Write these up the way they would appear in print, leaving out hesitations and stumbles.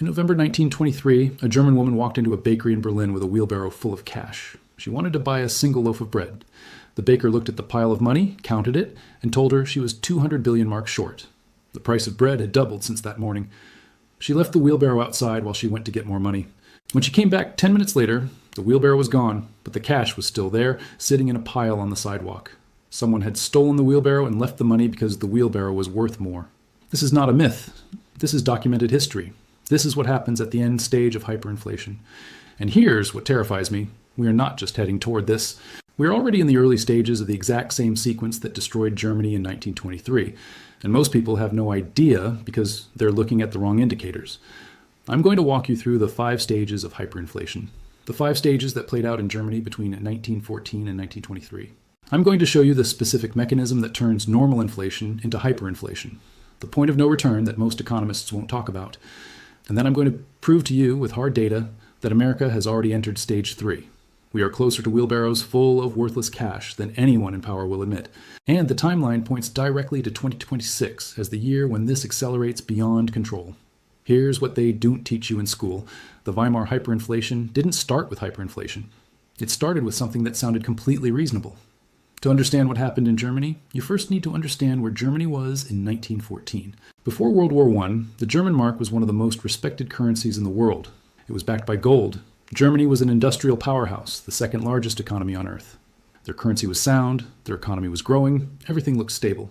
In November 1923, a German woman walked into a bakery in Berlin with a wheelbarrow full of cash. She wanted to buy a single loaf of bread. The baker looked at the pile of money, counted it, and told her she was 200 billion marks short. The price of bread had doubled since that morning. She left the wheelbarrow outside while she went to get more money. When she came back 10 minutes later, the wheelbarrow was gone, but the cash was still there, sitting in a pile on the sidewalk. Someone had stolen the wheelbarrow and left the money because the wheelbarrow was worth more. This is not a myth. This is documented history. This is what happens at the end stage of hyperinflation. And here's what terrifies me. We are not just heading toward this. We are already in the early stages of the exact same sequence that destroyed Germany in 1923. And most people have no idea because they're looking at the wrong indicators. I'm going to walk you through the 5 stages of hyperinflation. The 5 stages that played out in Germany between 1914 and 1923. I'm going to show you the specific mechanism that turns normal inflation into hyperinflation. The point of no return that most economists won't talk about. And then I'm going to prove to you with hard data that America has already entered stage 3. We are closer to wheelbarrows full of worthless cash than anyone in power will admit. And the timeline points directly to 2026 as the year when this accelerates beyond control. Here's what they don't teach you in school. The Weimar hyperinflation didn't start with hyperinflation. It started with something that sounded completely reasonable. To understand what happened in Germany, you first need to understand where Germany was in 1914. Before World War I, the German mark was one of the most respected currencies in the world. It was backed by gold. Germany was an industrial powerhouse, the second largest economy on earth. Their currency was sound, their economy was growing, everything looked stable.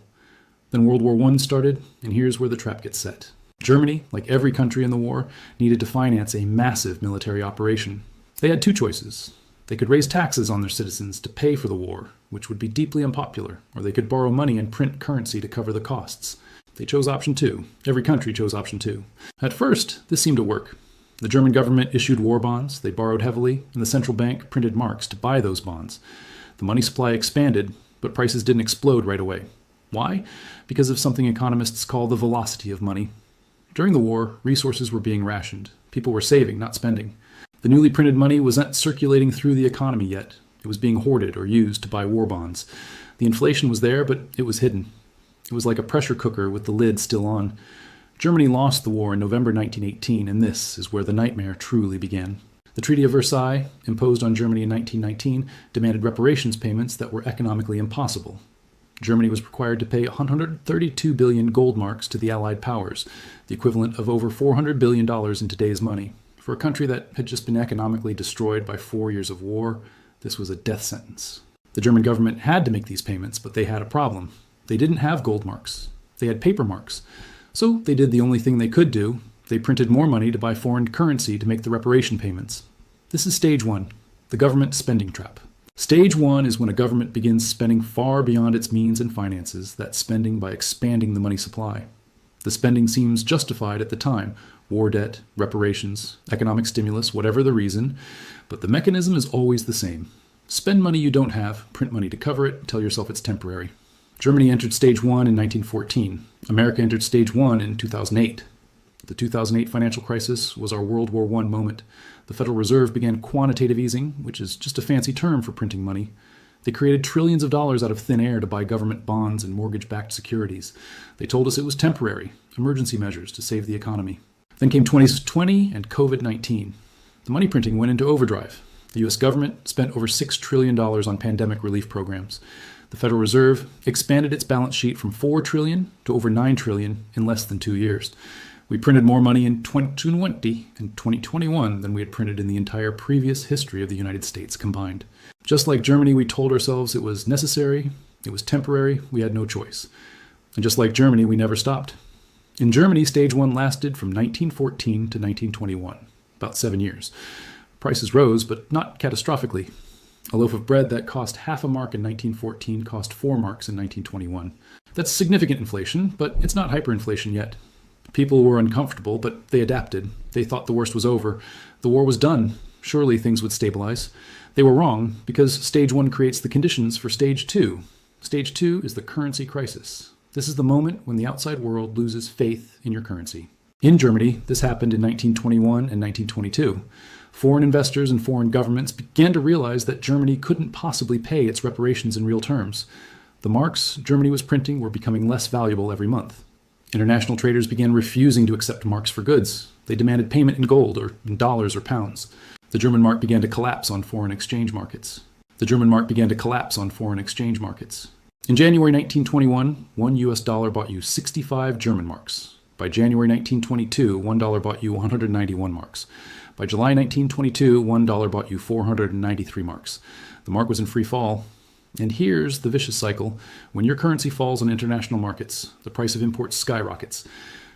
Then World War I started, and here's where the trap gets set. Germany, like every country in the war, needed to finance a massive military operation. They had 2 choices. They could raise taxes on their citizens to pay for the war, which would be deeply unpopular, or they could borrow money and print currency to cover the costs. They chose option 2. Every country chose option 2. At first, this seemed to work. The German government issued war bonds, they borrowed heavily, and the central bank printed marks to buy those bonds. The money supply expanded, but prices didn't explode right away. Why? Because of something economists call the velocity of money. During the war, resources were being rationed. People were saving, not spending. The newly printed money was not circulating through the economy yet. It was being hoarded or used to buy war bonds. The inflation was there, but it was hidden. It was like a pressure cooker with the lid still on. Germany lost the war in November 1918, and this is where the nightmare truly began. The Treaty of Versailles, imposed on Germany in 1919, demanded reparations payments that were economically impossible. Germany was required to pay 132 billion gold marks to the Allied powers, the equivalent of over $400 billion in today's money. For a country that had just been economically destroyed by 4 years of war, this was a death sentence. The German government had to make these payments, but they had a problem. They didn't have gold marks. They had paper marks. So they did the only thing they could do. They printed more money to buy foreign currency to make the reparation payments. This is stage 1, the government spending trap. Stage 1 is when a government begins spending far beyond its means and finances, that spending by expanding the money supply. The spending seems justified at the time. War debt, reparations, economic stimulus, whatever the reason. But the mechanism is always the same. Spend money you don't have, print money to cover it, tell yourself it's temporary. Germany entered stage 1 in 1914. America entered stage 1 in 2008. The 2008 financial crisis was our World War I moment. The Federal Reserve began quantitative easing, which is just a fancy term for printing money. They created trillions of dollars out of thin air to buy government bonds and mortgage-backed securities. They told us it was temporary, emergency measures to save the economy. Then came 2020 and COVID-19. The money printing went into overdrive. The U.S. government spent over $6 trillion on pandemic relief programs. The Federal Reserve expanded its balance sheet from $4 trillion to over $9 trillion in less than 2 years. We printed more money in 2020 and 2021 than we had printed in the entire previous history of the United States combined. Just like Germany, we told ourselves it was necessary, it was temporary, we had no choice. And just like Germany, we never stopped. In Germany, stage 1 lasted from 1914 to 1921, about 7 years. Prices rose, but not catastrophically. A loaf of bread that cost half a mark in 1914 cost 4 marks in 1921. That's significant inflation, but it's not hyperinflation yet. People were uncomfortable, but they adapted. They thought the worst was over. The war was done. Surely things would stabilize. They were wrong, because stage 1 creates the conditions for stage 2. Stage 2 is the currency crisis. This is the moment when the outside world loses faith in your currency. In Germany, this happened in 1921 and 1922. Foreign investors and foreign governments began to realize that Germany couldn't possibly pay its reparations in real terms. The marks Germany was printing were becoming less valuable every month. International traders began refusing to accept marks for goods. They demanded payment in gold or in dollars or pounds. The German mark began to collapse on foreign exchange markets. In January 1921, one US dollar bought you 65 German marks. By January 1922, $1 bought you 191 marks. By July 1922, $1 bought you 493 marks. The mark was in free fall. And here's the vicious cycle. When your currency falls on international markets, the price of imports skyrockets.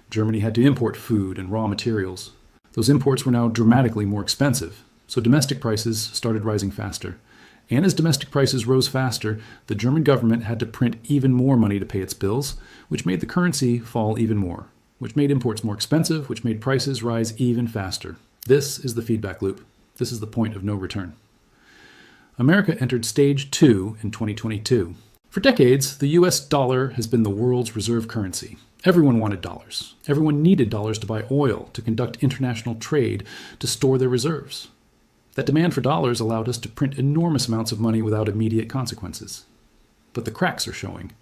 Germany had to import food and raw materials. Those imports were now dramatically more expensive, so domestic prices started rising faster. And as domestic prices rose faster, the German government had to print even more money to pay its bills, which made the currency fall even more, which made imports more expensive, which made prices rise even faster. This is the feedback loop. This is the point of no return. America entered stage 2 in 2022. For decades, the US dollar has been the world's reserve currency. Everyone wanted dollars. Everyone needed dollars to buy oil, to conduct international trade, to store their reserves. That demand for dollars allowed us to print enormous amounts of money without immediate consequences. But the cracks are showing.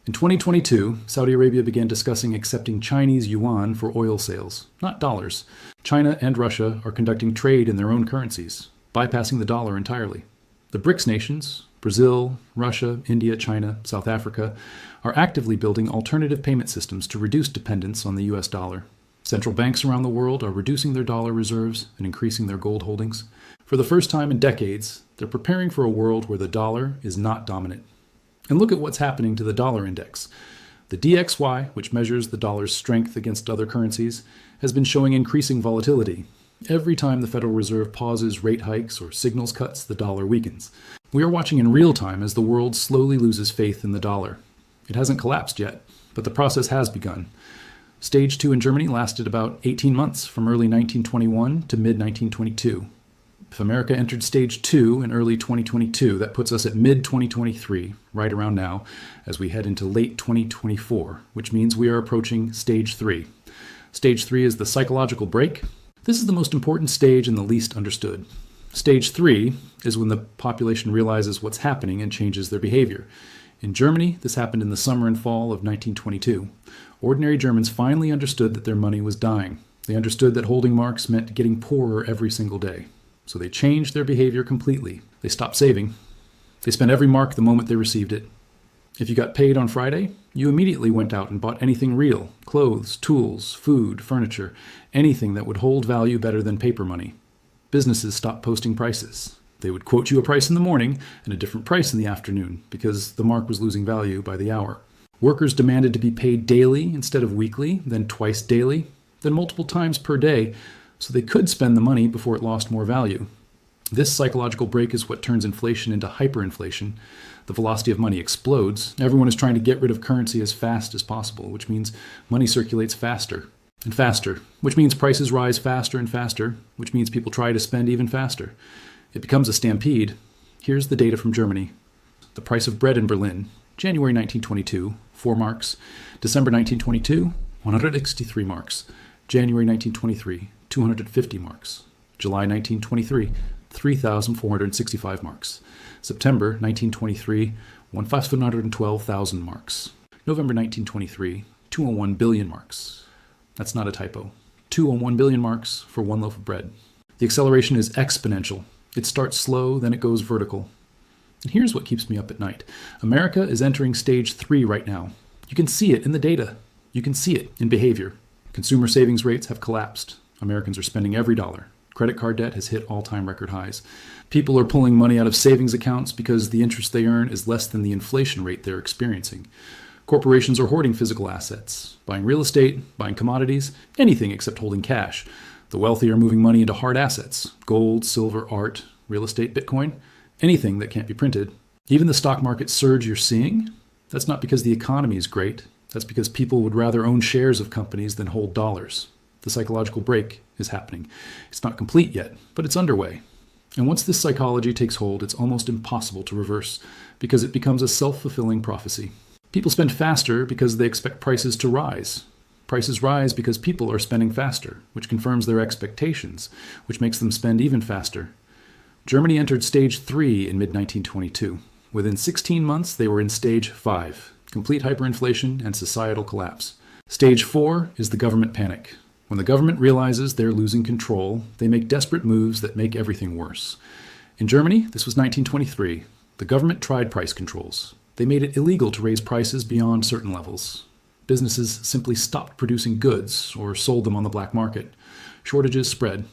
In 2022, Saudi Arabia began discussing accepting Chinese yuan for oil sales, not dollars. China and Russia are conducting trade in their own currencies, bypassing the dollar entirely. The BRICS nations, Brazil, Russia, India, China, South Africa, are actively building alternative payment systems to reduce dependence on the US dollar. Central banks around the world are reducing their dollar reserves and increasing their gold holdings. For the first time in decades, they're preparing for a world where the dollar is not dominant. And look at what's happening to the dollar index. The DXY, which measures the dollar's strength against other currencies, has been showing increasing volatility. Every time the Federal Reserve pauses rate hikes or signals cuts, the dollar weakens. We are watching in real time as the world slowly loses faith in the dollar. It hasn't collapsed yet, but the process has begun. Stage 2 in Germany lasted about 18 months, from early 1921 to mid-1922. If America entered stage 2 in early 2022, that puts us at mid-2023, right around now, as we head into late 2024, which means we are approaching stage 3. Stage 3 is the psychological break. This is the most important stage and the least understood. Stage 3 is when the population realizes what's happening and changes their behavior. In Germany, this happened in the summer and fall of 1922. Ordinary Germans finally understood that their money was dying. They understood that holding marks meant getting poorer every single day. So they changed their behavior completely. They stopped saving. They spent every mark the moment they received it. If you got paid on Friday, you immediately went out and bought anything real: clothes, tools, food, furniture, anything that would hold value better than paper money. Businesses stopped posting prices. They would quote you a price in the morning and a different price in the afternoon because the mark was losing value by the hour. Workers demanded to be paid daily instead of weekly, then twice daily, then multiple times per day, so they could spend the money before it lost more value. This psychological break is what turns inflation into hyperinflation. The velocity of money explodes. Everyone is trying to get rid of currency as fast as possible, which means money circulates faster and faster, which means prices rise faster and faster, which means people try to spend even faster. It becomes a stampede. Here's the data from Germany. The price of bread in Berlin, January 1922, 4 marks. December 1922, 163 marks. January 1923, 250 marks. July 1923, 3,465 marks. September 1923, 1,512,000 marks. November 1923, 201 billion marks. That's not a typo. 201 billion marks for one loaf of bread. The acceleration is exponential. It starts slow, then it goes vertical. And here's what keeps me up at night. America is entering stage 3 right now. You can see it in the data. You can see it in behavior. Consumer savings rates have collapsed. Americans are spending every dollar. Credit card debt has hit all-time record highs. People are pulling money out of savings accounts because the interest they earn is less than the inflation rate they're experiencing. Corporations are hoarding physical assets, buying real estate, buying commodities, anything except holding cash. The wealthy are moving money into hard assets: gold, silver, art, real estate, Bitcoin, anything that can't be printed. Even the stock market surge you're seeing, that's not because the economy is great. That's because people would rather own shares of companies than hold dollars. The psychological break is happening. It's not complete yet, but it's underway. And once this psychology takes hold, it's almost impossible to reverse because it becomes a self-fulfilling prophecy. People spend faster because they expect prices to rise. Prices rise because people are spending faster, which confirms their expectations, which makes them spend even faster. Germany entered stage 3 in mid-1922. Within 16 months, they were in stage 5, complete hyperinflation and societal collapse. Stage 4 is the government panic. When the government realizes they're losing control, they make desperate moves that make everything worse. In Germany, this was 1923. The government tried price controls. They made it illegal to raise prices beyond certain levels. Businesses simply stopped producing goods or sold them on the black market. Shortages spread.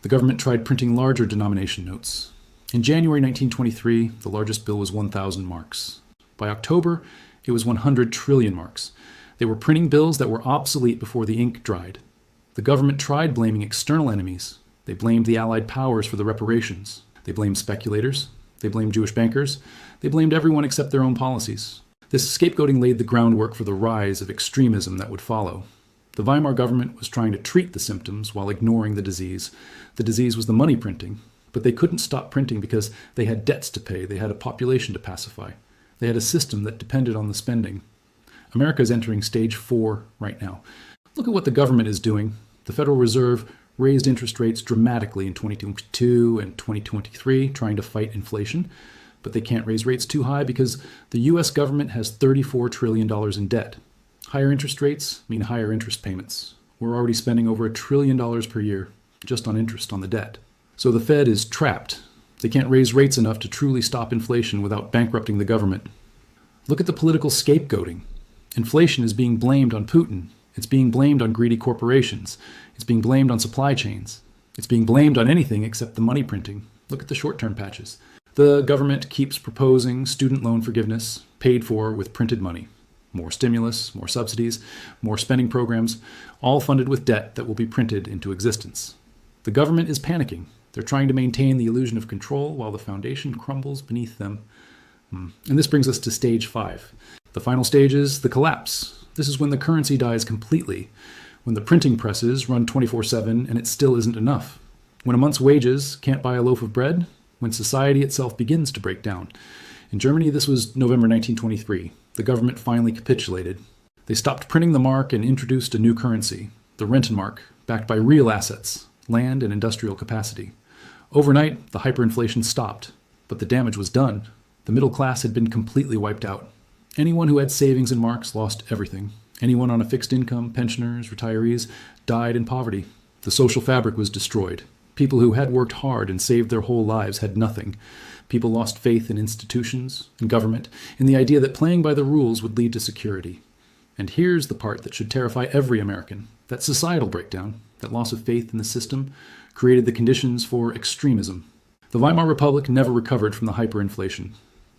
The government tried printing larger denomination notes. In January 1923, the largest bill was 1,000 marks. By October, it was 100 trillion marks. They were printing bills that were obsolete before the ink dried. The government tried blaming external enemies. They blamed the Allied powers for the reparations. They blamed speculators. They blamed Jewish bankers. They blamed everyone except their own policies. This scapegoating laid the groundwork for the rise of extremism that would follow. The Weimar government was trying to treat the symptoms while ignoring the disease. The disease was the money printing, but they couldn't stop printing because they had debts to pay. They had a population to pacify. They had a system that depended on the spending. America is entering stage 4 right now. Look at what the government is doing. The Federal Reserve raised interest rates dramatically in 2022 and 2023, trying to fight inflation. But they can't raise rates too high because the U.S. government has $34 trillion in debt. Higher interest rates mean higher interest payments. We're already spending over $1 trillion per year just on interest on the debt. So the Fed is trapped. They can't raise rates enough to truly stop inflation without bankrupting the government. Look at the political scapegoating. Inflation is being blamed on Putin. It's being blamed on greedy corporations. It's being blamed on supply chains. It's being blamed on anything except the money printing. Look at the short-term patches. The government keeps proposing student loan forgiveness paid for with printed money. More stimulus, more subsidies, more spending programs, all funded with debt that will be printed into existence. The government is panicking. They're trying to maintain the illusion of control while the foundation crumbles beneath them. And this brings us to stage 5. The final stage is the collapse. This is when the currency dies completely, when the printing presses run 24/7 and it still isn't enough, when a month's wages can't buy a loaf of bread, when society itself begins to break down. In Germany, this was November 1923. The government finally capitulated. They stopped printing the mark and introduced a new currency, the Rentenmark, backed by real assets, land and industrial capacity. Overnight, the hyperinflation stopped, but the damage was done. The middle class had been completely wiped out. Anyone who had savings in marks lost everything. Anyone on a fixed income, pensioners, retirees, died in poverty. The social fabric was destroyed. People who had worked hard and saved their whole lives had nothing. People lost faith in institutions, in government, in the idea that playing by the rules would lead to security. And here's the part that should terrify every American. That societal breakdown, that loss of faith in the system, created the conditions for extremism. The Weimar Republic never recovered from the hyperinflation.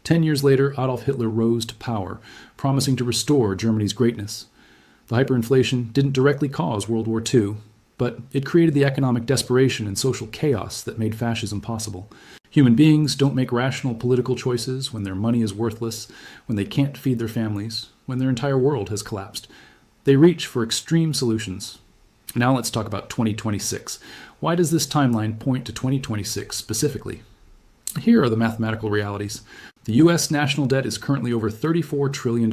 10 years later, Adolf Hitler rose to power, promising to restore Germany's greatness. The hyperinflation didn't directly cause World War II, but it created the economic desperation and social chaos that made fascism possible. Human beings don't make rational political choices when their money is worthless, when they can't feed their families, when their entire world has collapsed. They reach for extreme solutions. Now let's talk about 2026. Why does this timeline point to 2026 specifically? Here are the mathematical realities. The U.S. national debt is currently over $34 trillion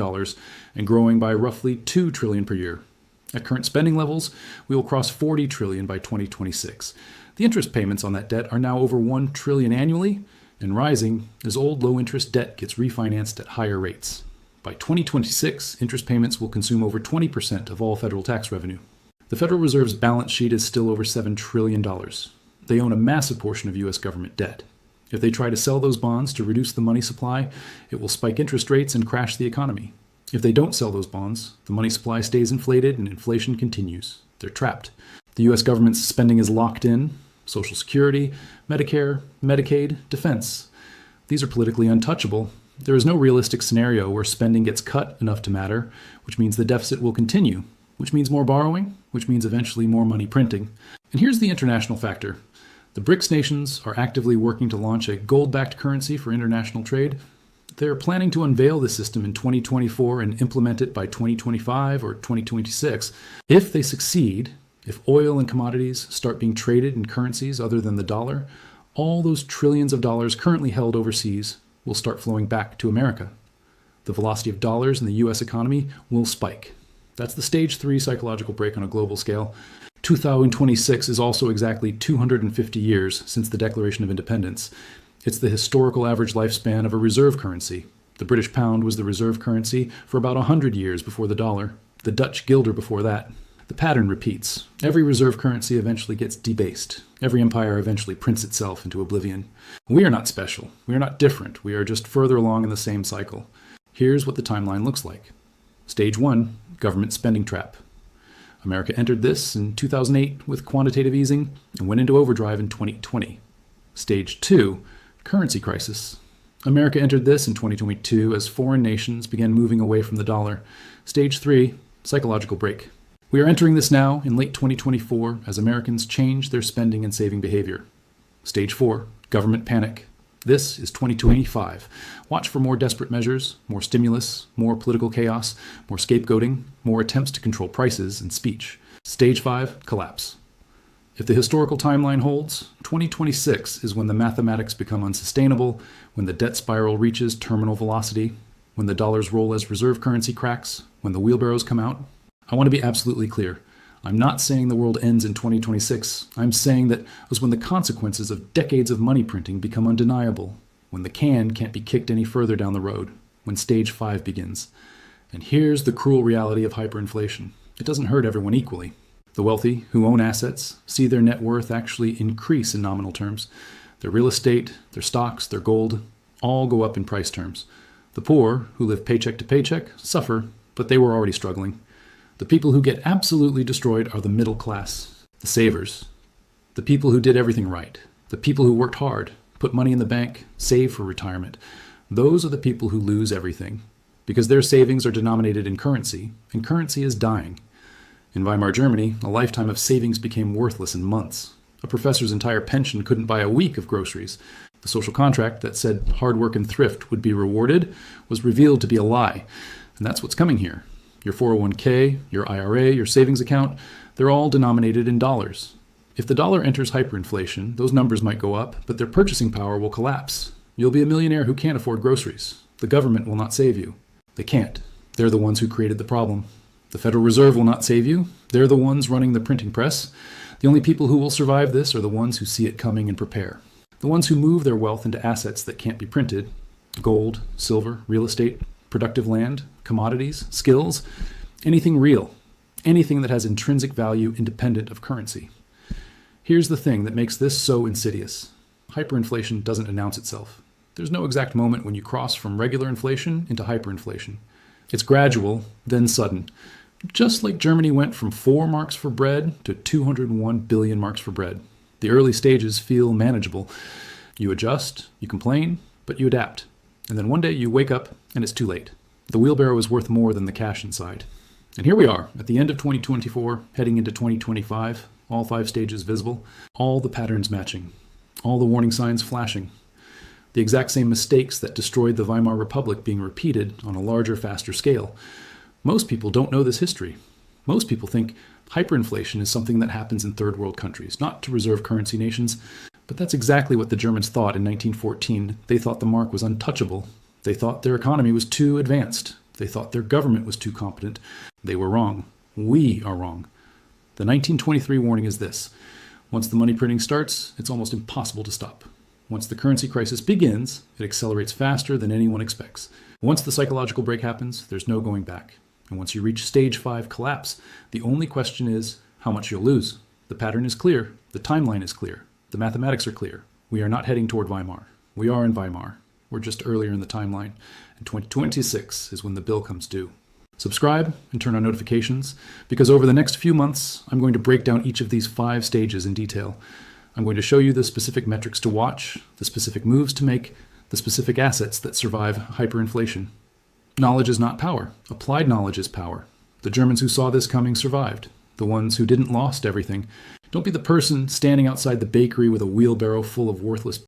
and growing by roughly $2 trillion per year. At current spending levels, we will cross $40 trillion by 2026. The interest payments on that debt are now over $1 trillion annually and rising as old low-interest debt gets refinanced at higher rates. By 2026, interest payments will consume over 20% of all federal tax revenue. The Federal Reserve's balance sheet is still over $7 trillion. They own a massive portion of U.S. government debt. If they try to sell those bonds to reduce the money supply, it will spike interest rates and crash the economy. If they don't sell those bonds, the money supply stays inflated and inflation continues. They're trapped. The U.S. government's spending is locked in. Social Security, Medicare, Medicaid, defense. These are politically untouchable. There is no realistic scenario where spending gets cut enough to matter, which means the deficit will continue, which means more borrowing, which means eventually more money printing. And here's the international factor. The BRICS nations are actively working to launch a gold-backed currency for international trade. They're planning to unveil the system in 2024 and implement it by 2025 or 2026. If they succeed, if oil and commodities start being traded in currencies other than the dollar, all those trillions of dollars currently held overseas will start flowing back to America. The velocity of dollars in the U.S. economy will spike. That's the stage 3 psychological break on a global scale. 2026 is also exactly 250 years since the Declaration of Independence. It's the historical average lifespan of a reserve currency. The British pound was the reserve currency for about 100 years before the dollar. the Dutch guilder before that. The pattern repeats. Every reserve currency eventually gets debased. Every empire eventually prints itself into oblivion. We are not special. We are not different. We are just further along in the same cycle. Here's what the timeline looks like. Stage 1, government spending trap. America entered this in 2008 with quantitative easing and went into overdrive in 2020. Stage 2, currency crisis. America entered this in 2022 as foreign nations began moving away from the dollar. Stage 3, psychological break. We are entering this now in late 2024 as Americans change their spending and saving behavior. Stage 4, government panic. This is 2025. Watch for more desperate measures, more stimulus, more political chaos, more scapegoating, more attempts to control prices and speech. Stage 5, collapse. If the historical timeline holds, 2026 is when the mathematics become unsustainable, when the debt spiral reaches terminal velocity, when the dollar's role as reserve currency cracks, when the wheelbarrows come out. I want to be absolutely clear. I'm not saying the world ends in 2026. I'm saying that was when the consequences of decades of money printing become undeniable, when the can can't be kicked any further down the road, when stage 5 begins. And here's the cruel reality of hyperinflation. It doesn't hurt everyone equally. The wealthy, who own assets, see their net worth actually increase in nominal terms. Their real estate, their stocks, their gold, all go up in price terms. The poor, who live paycheck to paycheck, suffer, but they were already struggling. The people who get absolutely destroyed are the middle class, the savers, the people who did everything right, the people who worked hard, put money in the bank, saved for retirement. Those are the people who lose everything because their savings are denominated in currency, and currency is dying. In Weimar Germany, a lifetime of savings became worthless in months. A professor's entire pension couldn't buy a week of groceries. The social contract that said hard work and thrift would be rewarded was revealed to be a lie. And that's what's coming here. Your 401k, your IRA, your savings account, they're all denominated in dollars. If the dollar enters hyperinflation, those numbers might go up, but their purchasing power will collapse. You'll be a millionaire who can't afford groceries. The government will not save you. They can't. They're the ones who created the problem. The Federal Reserve will not save you. They're the ones running the printing press. The only people who will survive this are the ones who see it coming and prepare. The ones who move their wealth into assets that can't be printed. Gold, silver, real estate, productive land, commodities, skills, anything real, anything that has intrinsic value independent of currency. Here's the thing that makes this so insidious. Hyperinflation doesn't announce itself. There's no exact moment when you cross from regular inflation into hyperinflation. It's gradual, then sudden. Just like Germany went from 4 marks for bread to 201 billion marks for bread. The early stages feel manageable. You adjust, you complain, but you adapt. And then one day you wake up and it's too late. The wheelbarrow is worth more than the cash inside. And here we are, at the end of 2024, heading into 2025, all 5 stages visible, all the patterns matching, all the warning signs flashing. The exact same mistakes that destroyed the Weimar Republic being repeated on a larger, faster scale. Most people don't know this history. Most people think hyperinflation is something that happens in third world countries, not to reserve currency nations. But that's exactly what the Germans thought in 1914. They thought the mark was untouchable. They thought their economy was too advanced. They thought their government was too competent. They were wrong. We are wrong. The 1923 warning is this. Once the money printing starts, it's almost impossible to stop. Once the currency crisis begins, it accelerates faster than anyone expects. Once the psychological break happens, there's no going back. And once you reach stage 5 collapse, the only question is how much you'll lose. The pattern is clear. The timeline is clear. The mathematics are clear. We are not heading toward Weimar. We are in Weimar. We're just earlier in the timeline. And 2026 is when the bill comes due. Subscribe and turn on notifications, because over the next few months, I'm going to break down each of these 5 stages in detail. I'm going to show you the specific metrics to watch, the specific moves to make, the specific assets that survive hyperinflation. Knowledge is not power. Applied knowledge is power. The Germans who saw this coming survived. The ones who didn't lost everything. Don't be the person standing outside the bakery with a wheelbarrow full of worthless